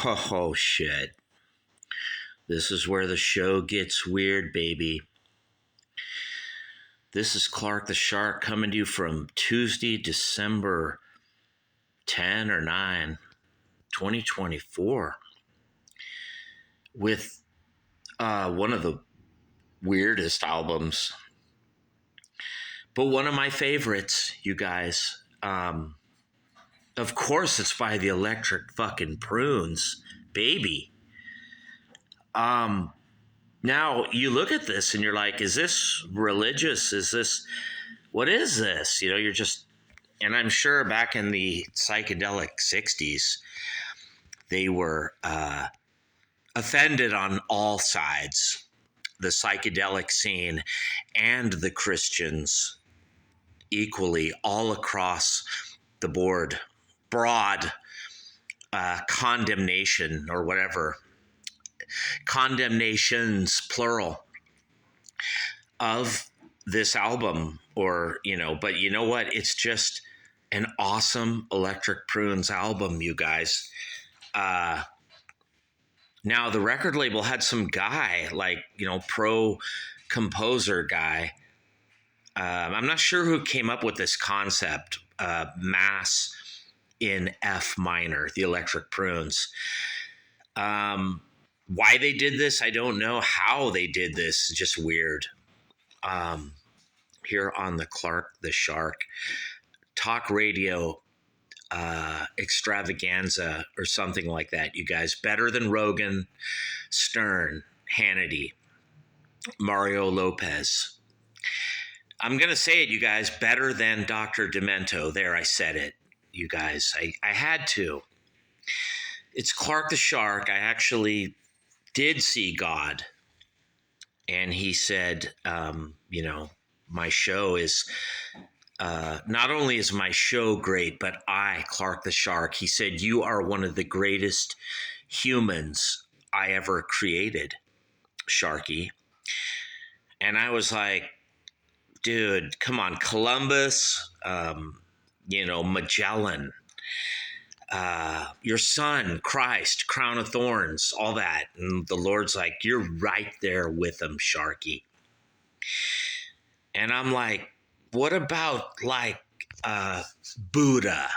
Oh, shit. This is where the show gets weird, baby. This is Clark the Shark coming to you from Tuesday, December 10 or 9, 2024, with one of the weirdest albums, but one of my favorites, you guys. Of course, it's by the Electric fucking Prunes, baby. Now you look at this and you're like, is this religious? What is this? You know, and I'm sure back in the psychedelic 60s, they were offended on all sides, the psychedelic scene and the Christians equally, all across the board. Broad condemnation or whatever. Condemnations, plural, of this album, but you know what? It's just an awesome Electric Prunes album, you guys. Now, the record label had some guy, pro composer guy. I'm not sure who came up with this concept, Mass in F minor, the Electric Prunes. Why they did this, I don't know. How they did this, just weird. Here on the Clark the Shark talk radio extravaganza or something like that, you guys. Better than Rogan, Stern, Hannity, Mario Lopez. I'm going to say it, you guys. Better than Dr. Demento. There, I said it, you guys. I had to. It's Clark the Shark. I actually did see God, and he said, my show is, not only is my show great, but I, Clark the Shark, he said, you are one of the greatest humans I ever created, Sharky. And I was like, dude, come on, Columbus, Magellan, your son, Christ, crown of thorns, all that. And the Lord's like, you're right there with him, Sharky. And I'm like, what about Buddha,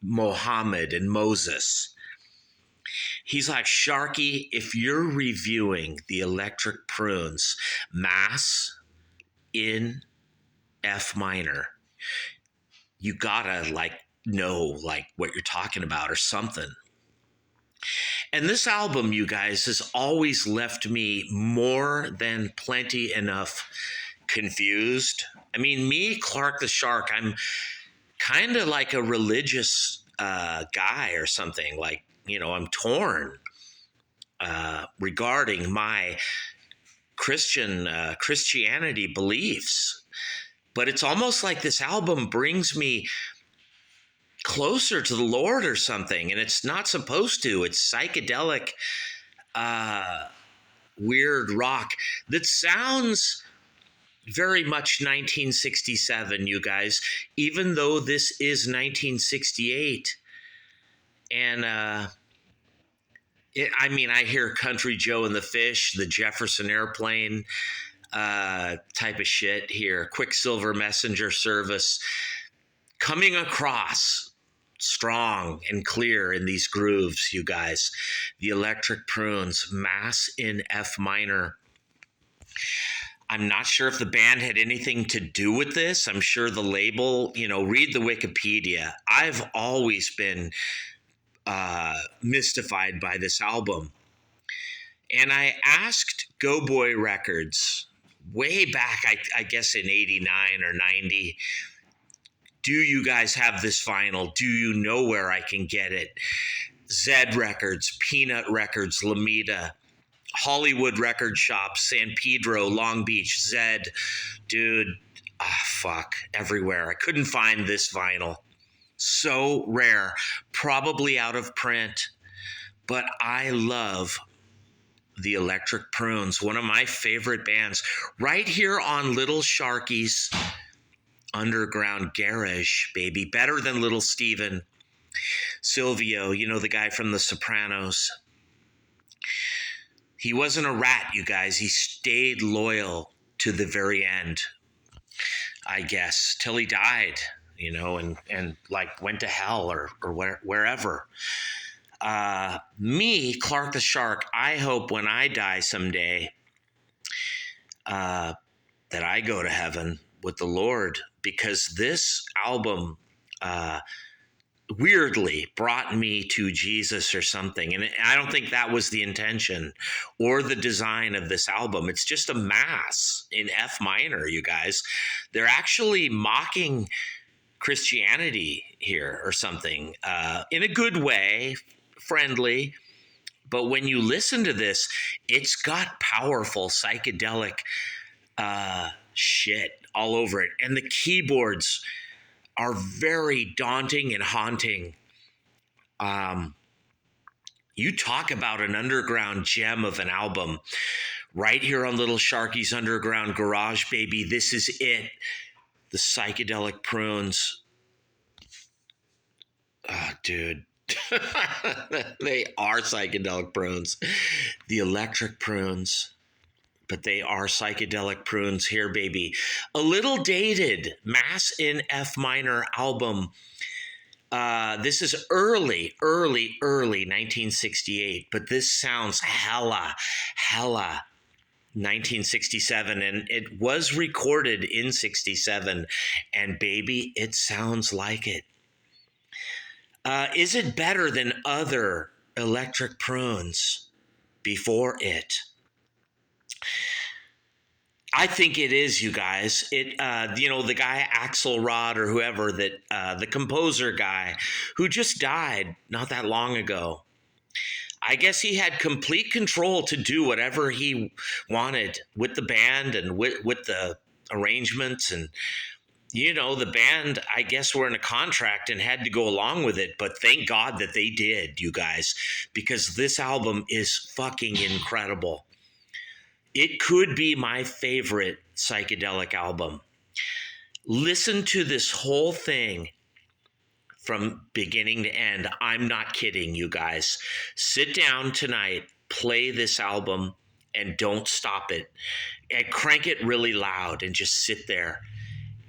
Muhammad, and Moses? He's like, Sharky, if you're reviewing the Electric Prunes Mass in F minor, you gotta know what you're talking about or something. And this album, you guys, has always left me more than plenty enough confused. I mean, me, Clark the Shark, I'm kind of like a religious guy or something. I'm torn regarding my Christianity beliefs. But it's almost like this album brings me closer to the Lord or something, and it's not supposed to. It's psychedelic, weird rock that sounds very much 1967, you guys, even though this is 1968. And I hear Country Joe and the Fish, the Jefferson Airplane type of shit here, Quicksilver Messenger Service, coming across strong and clear in these grooves, you guys. The Electric Prunes, Mass in F minor. I'm not sure if the band had anything to do with this. I'm sure the label, read the Wikipedia. I've always been mystified by this album. And I asked Go Boy Records way back, I guess in 89 or 90, do you guys have this vinyl? Do you know where I can get it? Zed Records, Peanut Records, Lomita, Hollywood Record Shop, San Pedro, Long Beach, Zed. Dude, everywhere. I couldn't find this vinyl. So rare, probably out of print, but I love the Electric Prunes, one of my favorite bands, right here on Little Sharky's underground garage, baby. Better than Little Steven. Silvio, the guy from The Sopranos. He wasn't a rat, you guys. He stayed loyal to the very end, I guess, till he died, and like went to hell or wherever. Me, Clark the Shark, I hope when I die someday that I go to heaven with the Lord, because this album weirdly brought me to Jesus or something. And I don't think that was the intention or the design of this album. It's just a mass in F minor, you guys. They're actually mocking Christianity here or something, in a good way, friendly. But when you listen to this, it's got powerful psychedelic shit all over it. And the keyboards are very daunting and haunting. You talk about an underground gem of an album right here on Little Sharky's Underground Garage, baby. This is it. The psychedelic prunes. Oh, dude. They are psychedelic prunes. The electric prunes. But they are psychedelic prunes here, baby. A little dated Mass in F minor album. This is early 1968, but this sounds hella 1967, and it was recorded in 67, and baby, it sounds like it. Is it better than other electric prunes before it? I think it is, you guys. The guy Axelrod or whoever, that the composer guy who just died not that long ago. I guess he had complete control to do whatever he wanted with the band and with the arrangements. And, the band, I guess, were in a contract and had to go along with it. But thank God that they did, you guys, because this album is fucking incredible. It could be my favorite psychedelic album. Listen to this whole thing from beginning to end. I'm not kidding, you guys. Sit down tonight, play this album, and don't stop it. And crank it really loud and just sit there.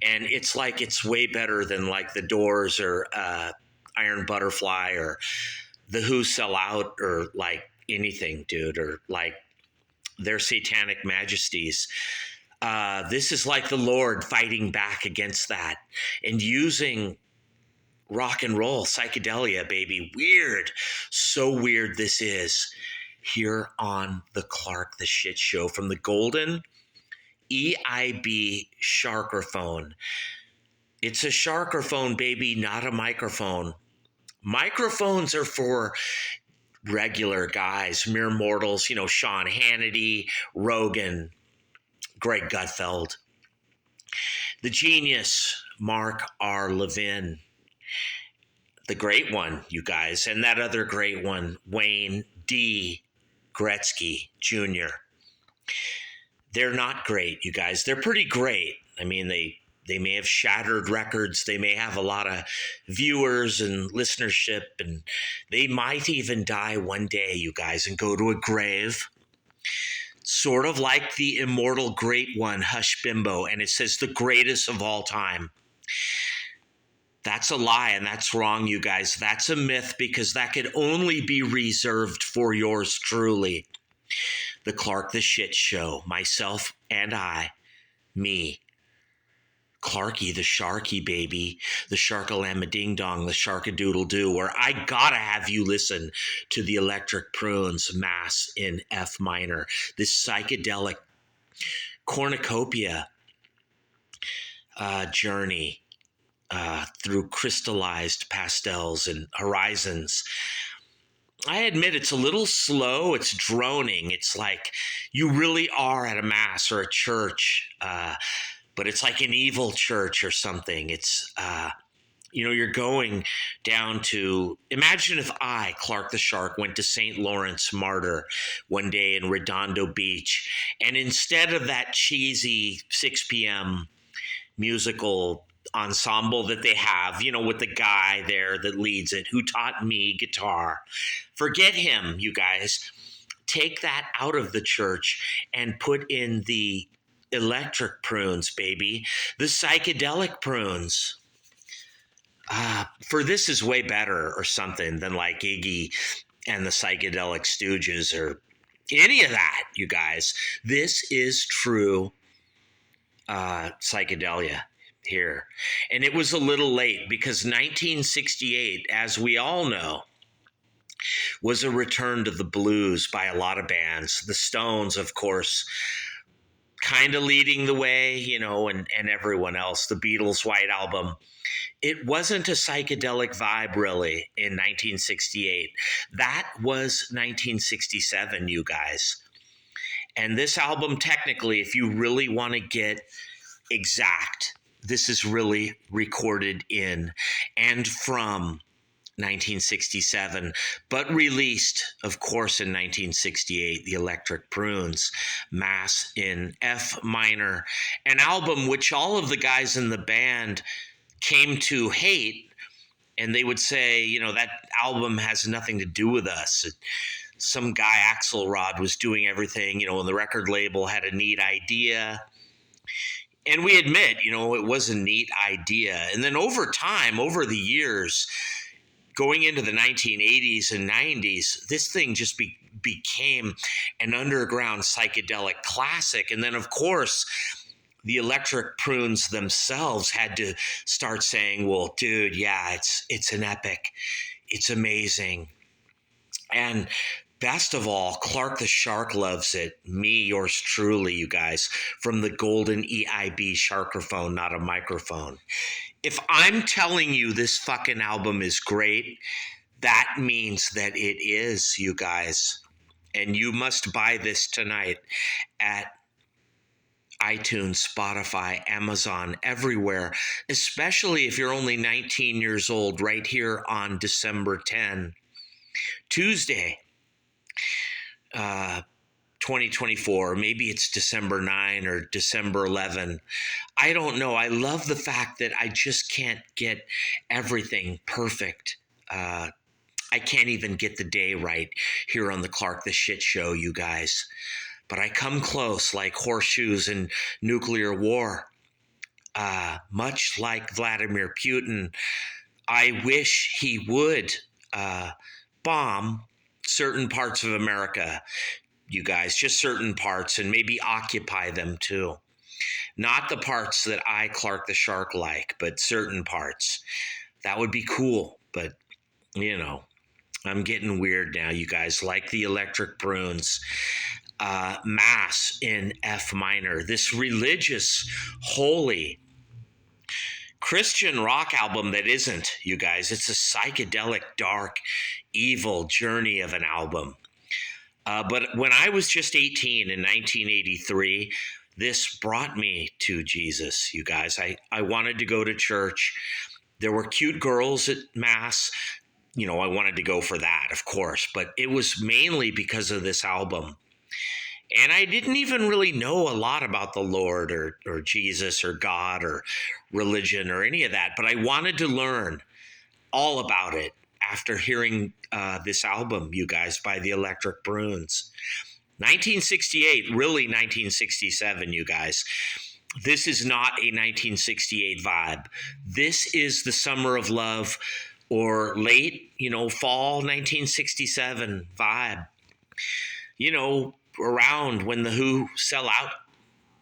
And it's like it's way better than like The Doors or Iron Butterfly or The Who Sell Out or like anything, dude, or like their satanic majesties. This is like the Lord fighting back against that and using rock and roll, psychedelia, baby. Weird. So weird this is here on the Clark the Shit Show from the Golden EIB Sharkerphone. It's a Sharkerphone, baby, not a microphone. Microphones are for regular guys, mere mortals, Sean Hannity, Rogan, Greg Gutfeld, the genius, Mark R. Levin, the great one, you guys, and that other great one, Wayne D. Gretzky Jr. They're not great, you guys. They're pretty great. I mean, they may have shattered records. They may have a lot of viewers and listenership, and they might even die one day, you guys, and go to a grave. Sort of like the immortal great one, Hush Bimbo, and it says the greatest of all time. That's a lie, and that's wrong, you guys. That's a myth, because that could only be reserved for yours truly. The Clark the Shit Show, myself and I, me, Clarky the Sharky, baby, the Sharkalama Ding Dong, the Sharkadoodle Doo, where I gotta have you listen to the Electric Prunes Mass in F minor, this psychedelic cornucopia journey through crystallized pastels and horizons. I admit it's a little slow. It's droning. It's like you really are at a mass or a church, but it's like an evil church or something. It's, you're going down to, imagine if I, Clark the Shark, went to St. Lawrence Martyr one day in Redondo Beach, and instead of that cheesy 6 p.m. musical ensemble that they have, with the guy there that leads it, who taught me guitar. Forget him, you guys. take that out of the church and put in the electric prunes, baby, the psychedelic prunes. For this is way better or something than like Iggy and the Psychedelic Stooges or any of that, you guys. This is true psychedelia here. And it was a little late because 1968, as we all know, was a return to the blues by a lot of bands. The Stones, of course, kind of leading the way, you know, and everyone else. The Beatles' White Album. It wasn't a psychedelic vibe, really, in 1968. That was 1967, you guys. And this album, technically, if you really want to get exact, this is really recorded in and from 1967, but released, of course, in 1968, the Electric Prunes, Mass in F minor, an album which all of the guys in the band came to hate, and they would say, you know, that album has nothing to do with us. Some guy, Axelrod, was doing everything, you know, and the record label had a neat idea. And we admit, you know, it was a neat idea. And then over time, over the years, going into the 1980s and 90s, this thing just became an underground psychedelic classic. And then, of course, the Electric Prunes themselves had to start saying, well, dude, yeah, it's an epic. It's amazing. And best of all, Clark the Shark loves it. Me, yours truly, you guys, from the golden EIB Sharkerphone, not a microphone. If I'm telling you this fucking album is great, that means that it is, you guys. And you must buy this tonight at iTunes, Spotify, Amazon, everywhere, especially if you're only 19 years old, right here on December 10, Tuesday, 2024. Maybe it's December 9 or December 11. I don't know. I love the fact that I just can't get everything perfect. I can't even get the day right here on the Clark the Shit Show, you guys. But I come close like horseshoes in nuclear war. Much like Vladimir Putin, I wish he would bomb certain parts of America, you guys, just certain parts, and maybe occupy them too. Not the parts that I, Clark the Shark, like, but certain parts. That would be cool, but, you know, I'm getting weird now, you guys. Like the Electric Prunes. Mass in F minor, this religious, holy Christian rock album that isn't, you guys. It's a psychedelic, dark, evil journey of an album. But when I was just 18 in 1983, this brought me to Jesus, you guys. I wanted to go to church. There were cute girls at Mass. You know, I wanted to go for that, of course, but it was mainly because of this album. And I didn't even really know a lot about the Lord or Jesus or God or religion or any of that, but I wanted to learn all about it after hearing this album, you guys, by the Electric Prunes. 1968, really 1967, you guys. This is not a 1968 vibe. This is the Summer of Love or late, you know, fall 1967 vibe. You know, around when the Who Sell Out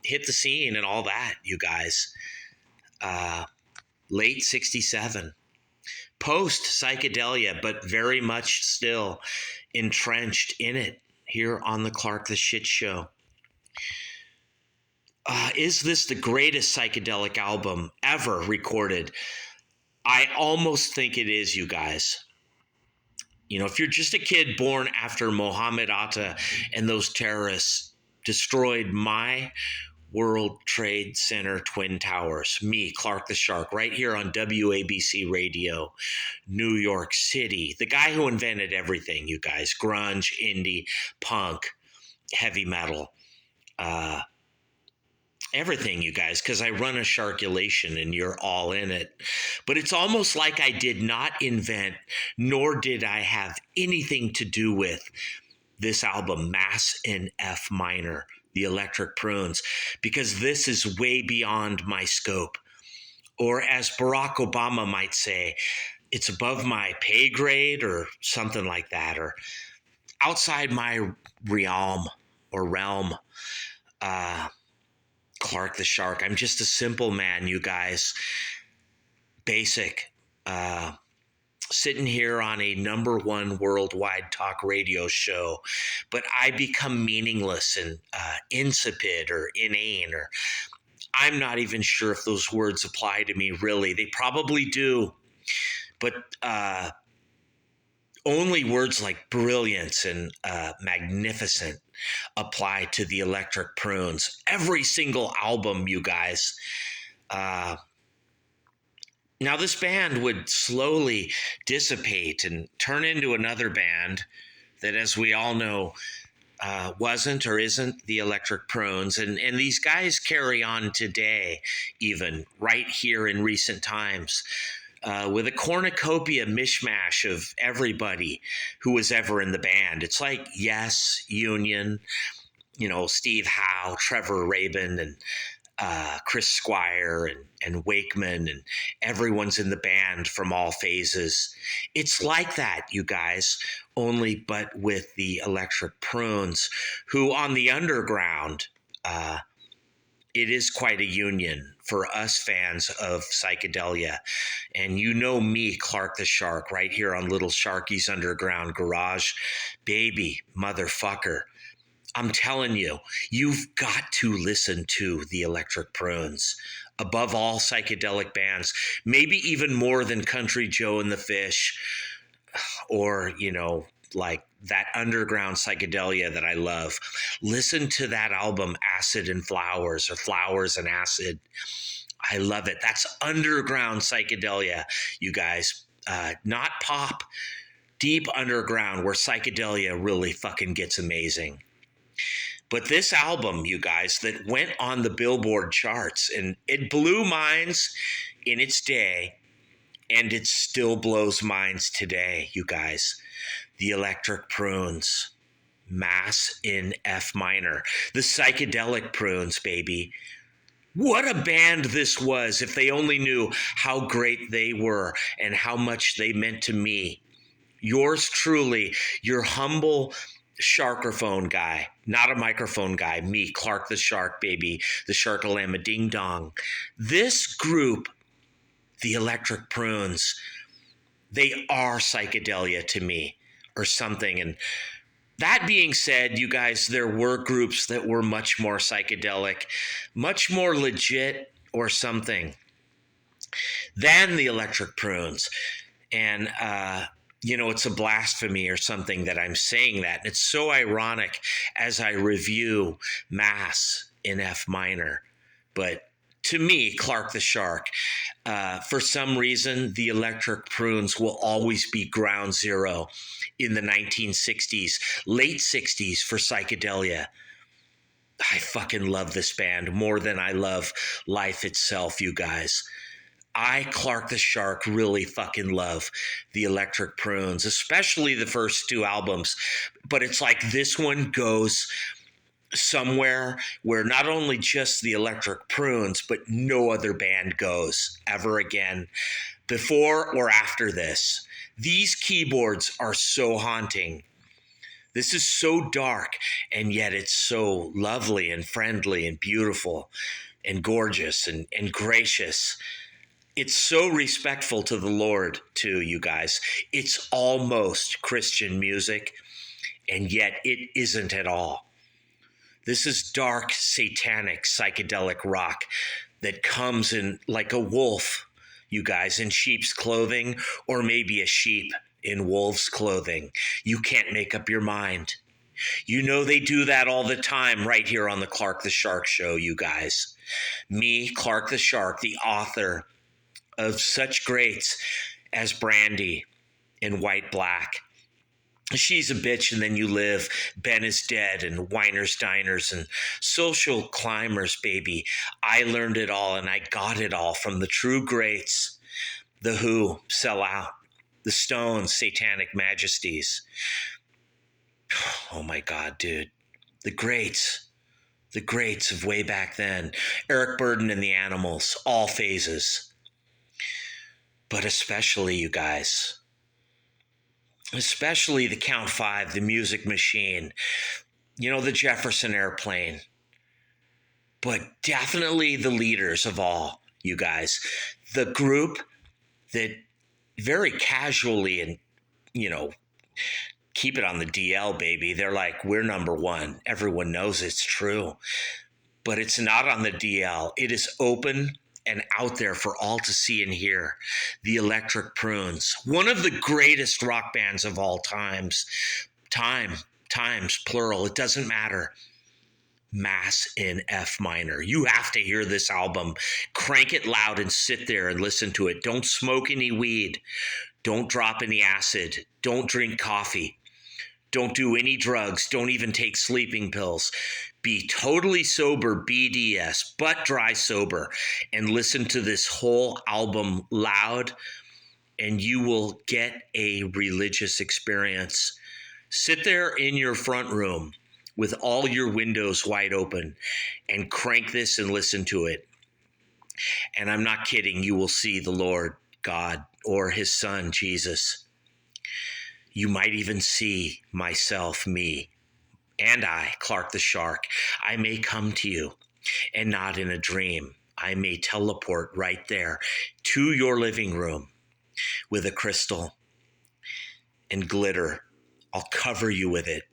hit the scene and all that, you guys. Late 67. Post psychedelia, but very much still entrenched in it here on the Clark the Shit Show. Is this the greatest psychedelic album ever recorded? I almost think it is, you guys. You know, if you're just a kid born after Mohammed Atta and those terrorists destroyed my World Trade Center Twin Towers, me, Clark the Shark, right here on WABC Radio, New York City, the guy who invented everything, you guys, grunge, indie, punk, heavy metal, everything, you guys, because I run a Sharkulation and you're all in it. But it's almost like I did not invent, nor did I have anything to do with this album, Mass in F minor, the Electric Prunes, because this is way beyond my scope. Or as Barack Obama might say, it's above my pay grade or something like that, or outside my realm or realm. Clark the Shark. I'm just a simple man, you guys. Basic. Sitting here on a #1 worldwide talk radio show, but I become meaningless and insipid or inane, or I'm not even sure if those words apply to me, really. They probably do. But only words like brilliance and magnificent apply to the Electric Prunes. Every single album, you guys. Now, this band would slowly dissipate and turn into another band that, as we all know, wasn't or isn't the Electric Prunes. And these guys carry on today, even right here in recent times, with a cornucopia mishmash of everybody who was ever in the band. It's like Yes, Union, Steve Howe, Trevor Rabin, and Chris Squire and Wakeman, and everyone's in the band from all phases. It's like that, you guys, only but with the Electric Prunes, who on the underground, it is quite a union for us fans of psychedelia. And you know me, Clark the Shark, right here on Little Sharky's Underground Garage. Baby, motherfucker. I'm telling you, you've got to listen to the Electric Prunes. Above all psychedelic bands, maybe even more than Country Joe and the Fish, or, like that underground psychedelia that I love. Listen to that album, Acid and Flowers, or Flowers and Acid. I love it. That's underground psychedelia, you guys. Not pop, deep underground where psychedelia really fucking gets amazing. But this album, you guys, that went on the Billboard charts, and it blew minds in its day, and it still blows minds today, you guys. The Electric Prunes, Mass in F minor. The psychedelic Prunes, baby. What a band this was, if they only knew how great they were and how much they meant to me. Yours truly, your humble sharkerphone guy, not a microphone guy, me, Clark the Shark, baby, the Sharkalama Ding Dong. This group, the Electric Prunes, they are psychedelia to me, or something. And that being said, you guys, there were groups that were much more psychedelic, much more legit, or something, than the Electric Prunes. And it's a blasphemy or something that I'm saying that. And it's so ironic as I review Mass in F minor. But to me, Clark the Shark, for some reason, the Electric Prunes will always be ground zero in the 1960s, late 60s for psychedelia. I fucking love this band more than I love life itself, you guys. I, Clark the Shark, really fucking love the Electric Prunes, especially the first two albums. But it's like this one goes somewhere where not only just the Electric Prunes, but no other band goes ever again, before or after this. These keyboards are so haunting. This is so dark, and yet it's so lovely and friendly and beautiful and gorgeous and gracious. It's so respectful to the Lord, too, you guys. It's almost Christian music, and yet it isn't at all. This is dark, satanic, psychedelic rock that comes in like a wolf, you guys, in sheep's clothing, or maybe a sheep in wolf's clothing. You can't make up your mind. You know they do that all the time right here on the Clark the Shark Show, you guys. Me, Clark the Shark, the author of such greats as Brandy in White Black, She's a Bitch and Then You Live, Ben is Dead, and Winer's Diners, and Social Climbers, baby. I learned it all, and I got it all from the true greats. The Who, Sell Out. The Stones, Satanic Majesties. Oh my God, dude. The greats. The greats of way back then. Eric Burdon and the Animals, all phases. But especially you guys. Especially the Count Five, the Music Machine, the Jefferson Airplane. But definitely the leaders of all, you guys. The group that very casually and, keep it on the DL, baby. They're like, we're number one. Everyone knows it's true. But it's not on the DL. It is open and out there for all to see and hear. The Electric Prunes, one of the greatest rock bands of all times. Times, plural. It doesn't matter. Mass in F minor. You have to hear this album. Crank it loud and sit there and listen to it. Don't smoke any weed. Don't drop any acid. Don't drink coffee. Don't do any drugs. Don't even take sleeping pills. Be totally sober, BDS, but dry sober, and listen to this whole album loud, and you will get a religious experience. Sit there in your front room with all your windows wide open and crank this and listen to it. And I'm not kidding. You will see the Lord God or his son, Jesus. You might even see myself, me, and I, Clark the Shark. I may come to you, and not in a dream. I may teleport right there to your living room with a crystal and glitter. I'll cover you with it.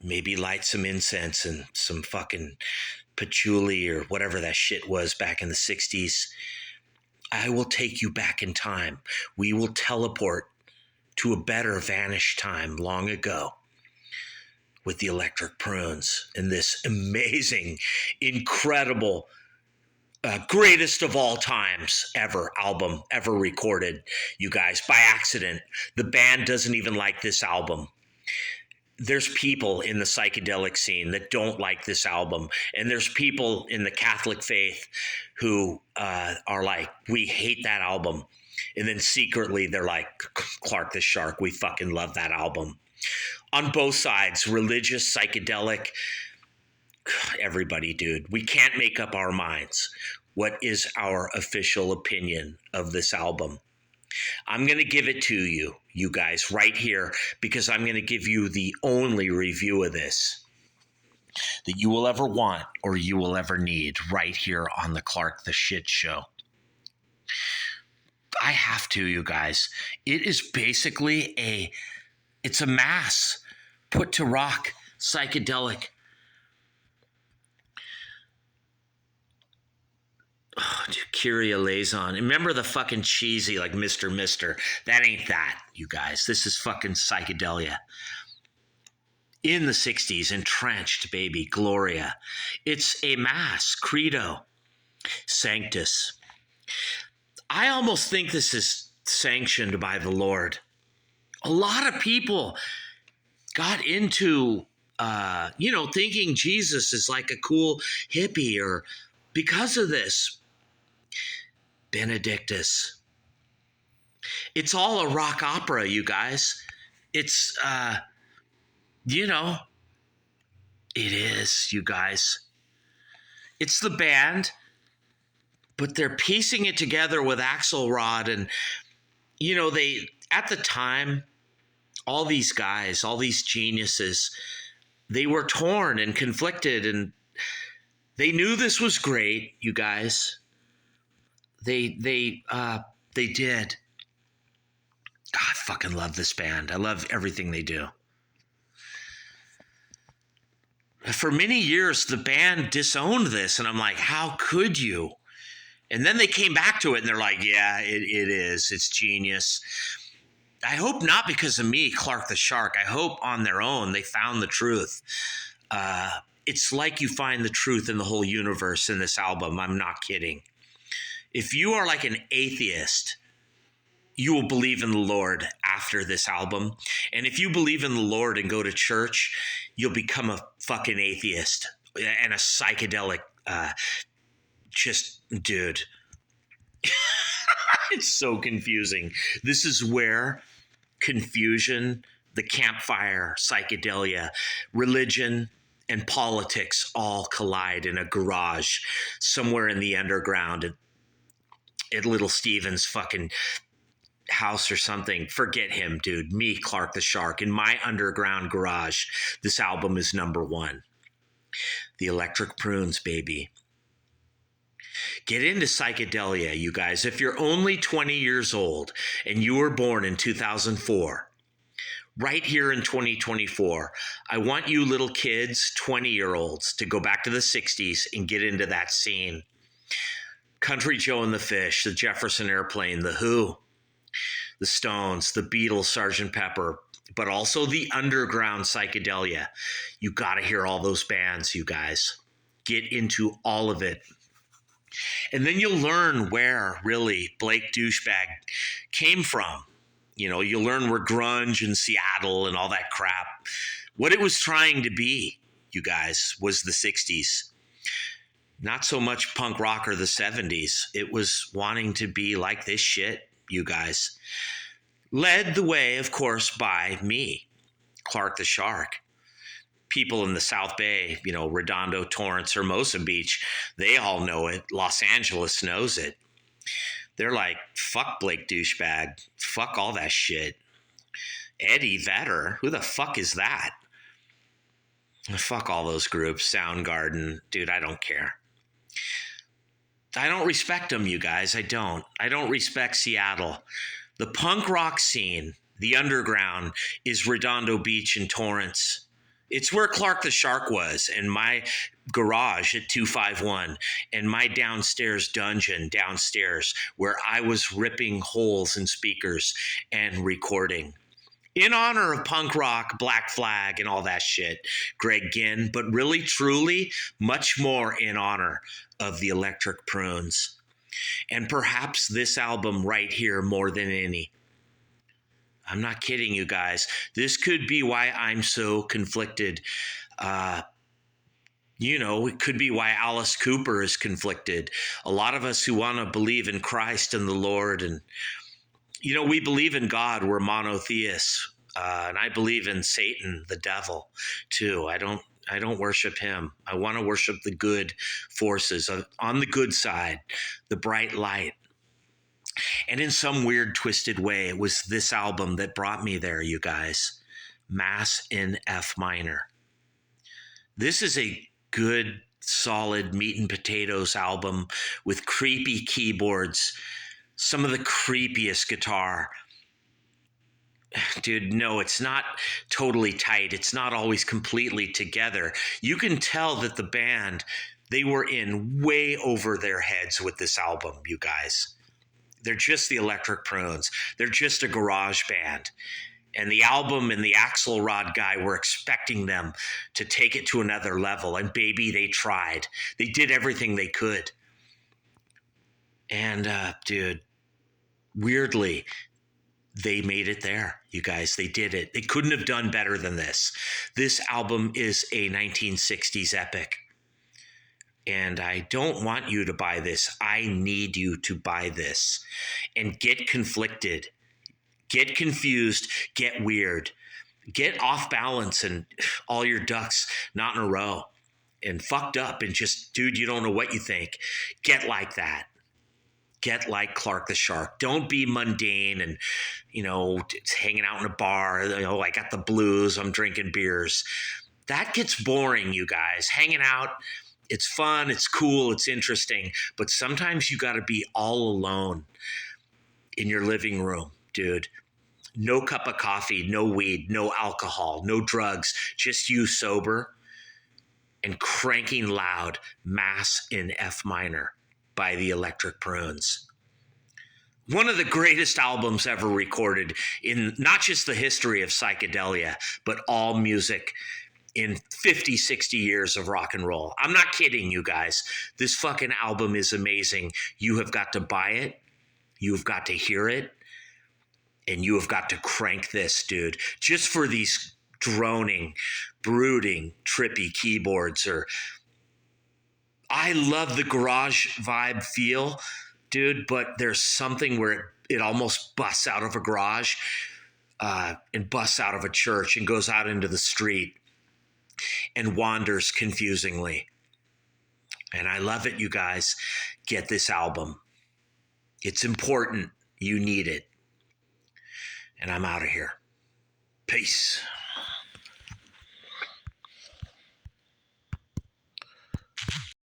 Maybe light some incense and some fucking patchouli or whatever that shit was back in the 60s. I will take you back in time. We will teleport to a better vanished time long ago with the Electric Prunes in this amazing, incredible, greatest of all times ever album ever recorded, you guys, by accident. The band doesn't even like this album. There's people in the psychedelic scene that don't like this album. And there's people in the Catholic faith who are like, we hate that album. And then secretly they're like, Clark the Shark, we fucking love that album. On both sides, religious, psychedelic, everybody, dude. We can't make up our minds. What is our official opinion of this album? I'm going to give it to you, you guys, right here, because I'm going to give you the only review of this that you will ever want or you will ever need right here on the Clark the Shit Show. I have to, you guys. It is basically it's a mass put to rock, psychedelic. Oh, Kyrie eleison. Remember the fucking cheesy, like Mr. Mister? That ain't that, you guys. This is fucking psychedelia. In the 60s, entrenched, baby, Gloria. It's a mass, credo, sanctus. I almost think this is sanctioned by the Lord. A lot of people got into, thinking Jesus is like a cool hippie or because of this. Benedictus. It's all a rock opera, you guys. It's, it is, you guys. It's the band, but they're piecing it together with Axelrod. And, they, at the time, all these guys, all these geniuses, they were torn and conflicted, and they knew this was great, you guys. They did. God, I fucking love this band. I love everything they do. For many years, the band disowned this, and I'm like, how could you? And then they came back to it, and they're like, yeah, it is. It's genius. I hope not because of me, Clark the Shark. I hope on their own they found the truth. It's like you find the truth in the whole universe in this album. I'm not kidding. If you are like an atheist, you will believe in the Lord after this album. And if you believe in the Lord and go to church, you'll become a fucking atheist and a psychedelic, dude. It's so confusing. This is where confusion the campfire, psychedelia, religion, and politics all collide in a garage somewhere in the underground at Little Steven's fucking house or something. Forget him, dude. Me, Clark the Shark, in my underground garage. This album is number one. The Electric Prunes, baby. Get into psychedelia, you guys. If you're only 20 years old and you were born in 2004, right here in 2024, I want you little kids, 20-year-olds, to go back to the 60s and get into that scene. Country Joe and the Fish, the Jefferson Airplane, the Who, the Stones, the Beatles, Sgt. Pepper, but also the underground psychedelia. You got to hear all those bands, you guys. Get into all of it. And then you'll learn where really Blake Douchebag came from. You know, you'll learn where grunge and Seattle and all that crap, what it was trying to be, you guys, was the 60s. Not so much punk rock or the 70s. It was wanting to be like this shit, you guys. Led the way, of course, by me, Clark the Shark. People in the South Bay, you know, Redondo, Torrance, Hermosa Beach, they all know it. Los Angeles knows it. They're like, fuck Blake Douchebag. Fuck all that shit. Eddie Vedder, who the fuck is that? Fuck all those groups. Soundgarden, dude, I don't care. I don't respect them, you guys. I don't respect Seattle. The punk rock scene, the underground, is Redondo Beach and Torrance. It's where Clark the Shark was, and my garage at 251, and my downstairs dungeon downstairs where I was ripping holes in speakers and recording. In honor of punk rock, Black Flag, and all that shit, Greg Ginn, but really, truly, much more in honor of the Electric Prunes. And perhaps this album right here more than any. I'm not kidding you guys. This could be why I'm so conflicted. You know, it could be why Alice Cooper is conflicted. A lot of us who want to believe in Christ and the Lord, and, you know, we believe in God. We're monotheists. And I believe in Satan, the devil, too. I don't worship him. I want to worship the good forces on the good side, the bright light. And in some weird, twisted way, it was this album that brought me there, you guys. Mass in F minor. This is a good, solid meat and potatoes album with creepy keyboards, some of the creepiest guitar. Dude, no, it's not totally tight. It's not always completely together. You can tell that the band, they were in way over their heads with this album, you guys. They're just the Electric Prunes. They're just a garage band. And the album and the Axelrod guy were expecting them to take it to another level. And baby, they tried. They did everything they could. And, dude, weirdly, they made it there, you guys. They did it. They couldn't have done better than this. This album is a 1960s epic. And I don't want you to buy this. I need you to buy this and get conflicted, get confused, get weird, get off balance and all your ducks not in a row and fucked up and just, dude, you don't know what you think. Get like that. Get like Clark the Shark. Don't be mundane and, you know, hanging out in a bar. You know, I got the blues. I'm drinking beers. That gets boring, you guys. Hanging out. It's fun, it's cool, it's interesting, but sometimes you got to be all alone in your living room, dude. No cup of coffee, no weed, no alcohol, no drugs, just you sober and cranking loud Mass in F minor by the Electric Prunes. One of the greatest albums ever recorded in not just the history of psychedelia, but all music in 50, 60 years of rock and roll. I'm not kidding, you guys. This fucking album is amazing. You have got to buy it. You have got to hear it. And you have got to crank this, dude. Just for these droning, brooding, trippy keyboards. I love the garage vibe feel, dude, but there's something where it almost busts out of a garage. and busts out of a church and goes out into the street and wanders confusingly. And I love it, you guys. Get this album. It's important. You need it. And I'm out of here. Peace.